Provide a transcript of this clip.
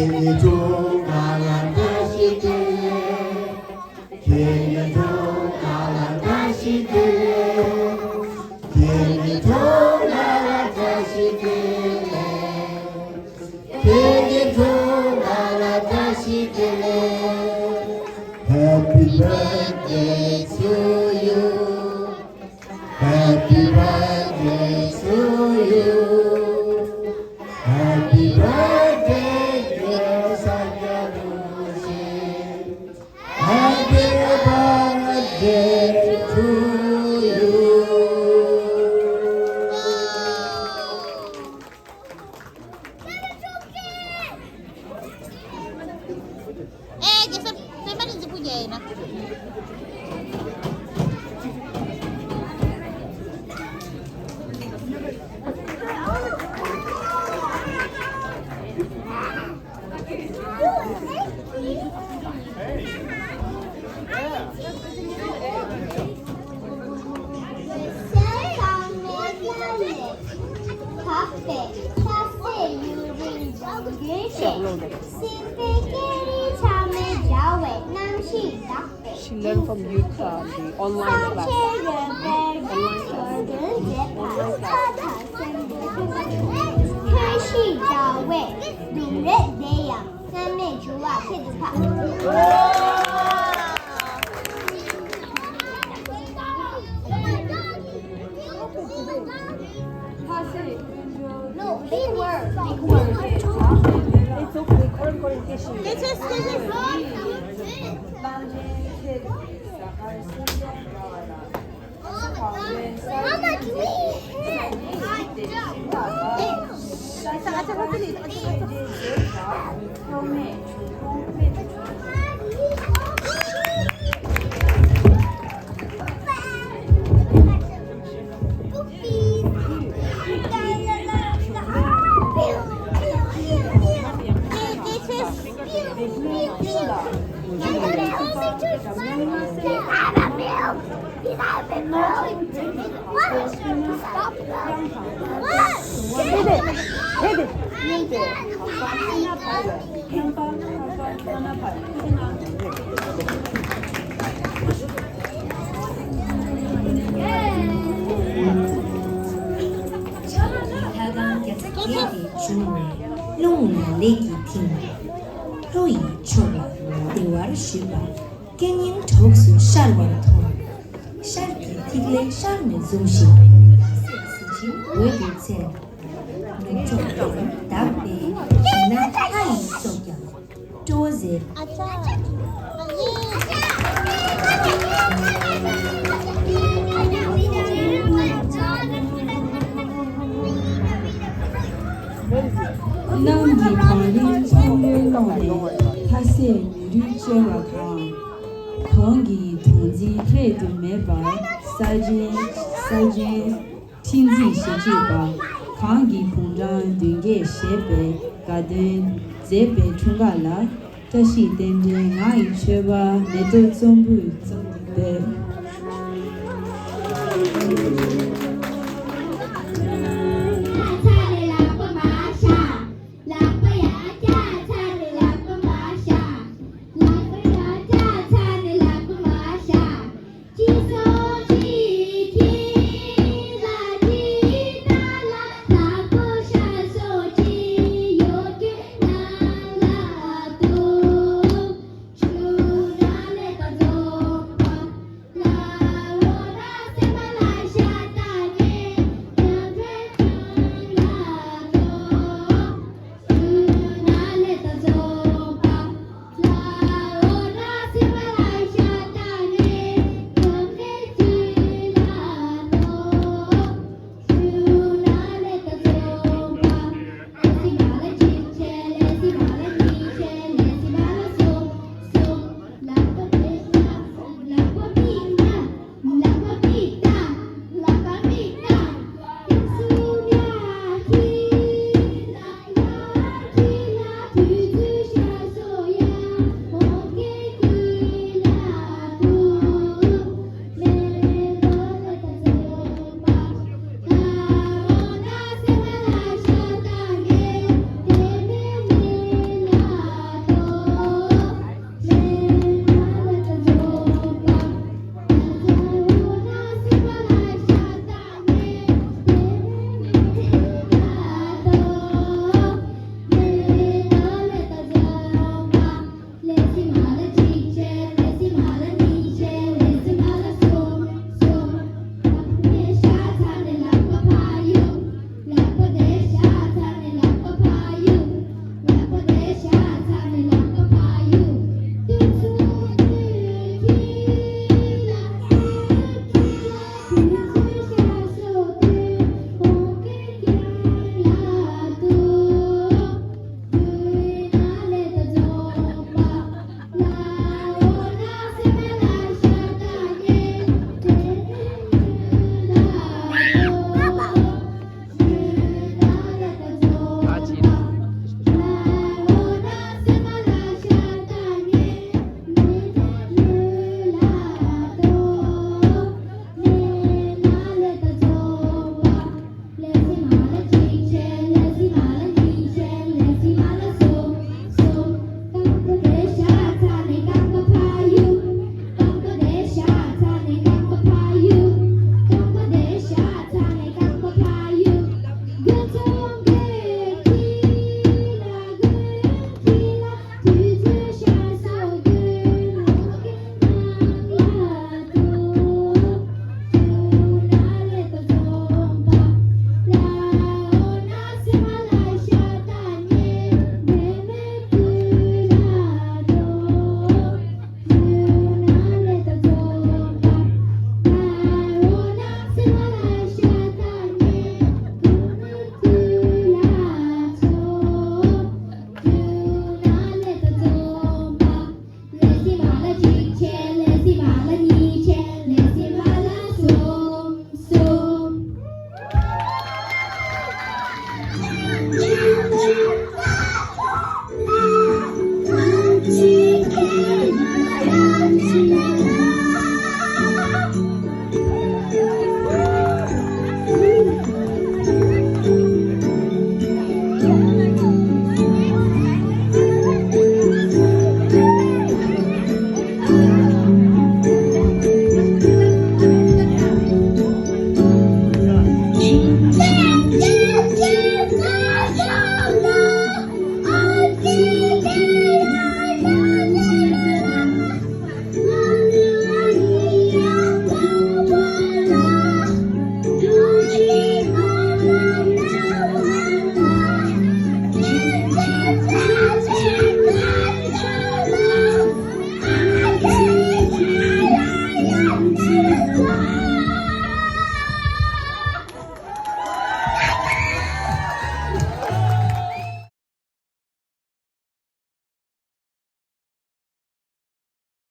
괜히 동강한 다시 들래 괜히 동강한 다시 들래 괜히 동강한 다시 들래 괜히 동강한 다시 들래 Happy birthday to you Happy birthday to you Happy birthday dear Sanyarushi Happy birthday to you Ê, cái xem mắt đi về nè. She learned from Utah, the online class. No, big word. Big word. It's okay, 걸음걸이 뜻이. Mama, can Long legi ting, roi chola, dewar shiba, kenyang toksu sharwan thong, sharki tigle sharme zoshi, siji wegi tse, nechok dabbe, na hai sokya, doze, Nangi pari chungye nore, tase miru chewa ka. Kongi tongzi kredu meba, sajin tinzi sheche ba. Kangi pongzang dunge shepe, gadun zepe chunga la. Tashi tende ngai chewa, meto tsombu tsombe.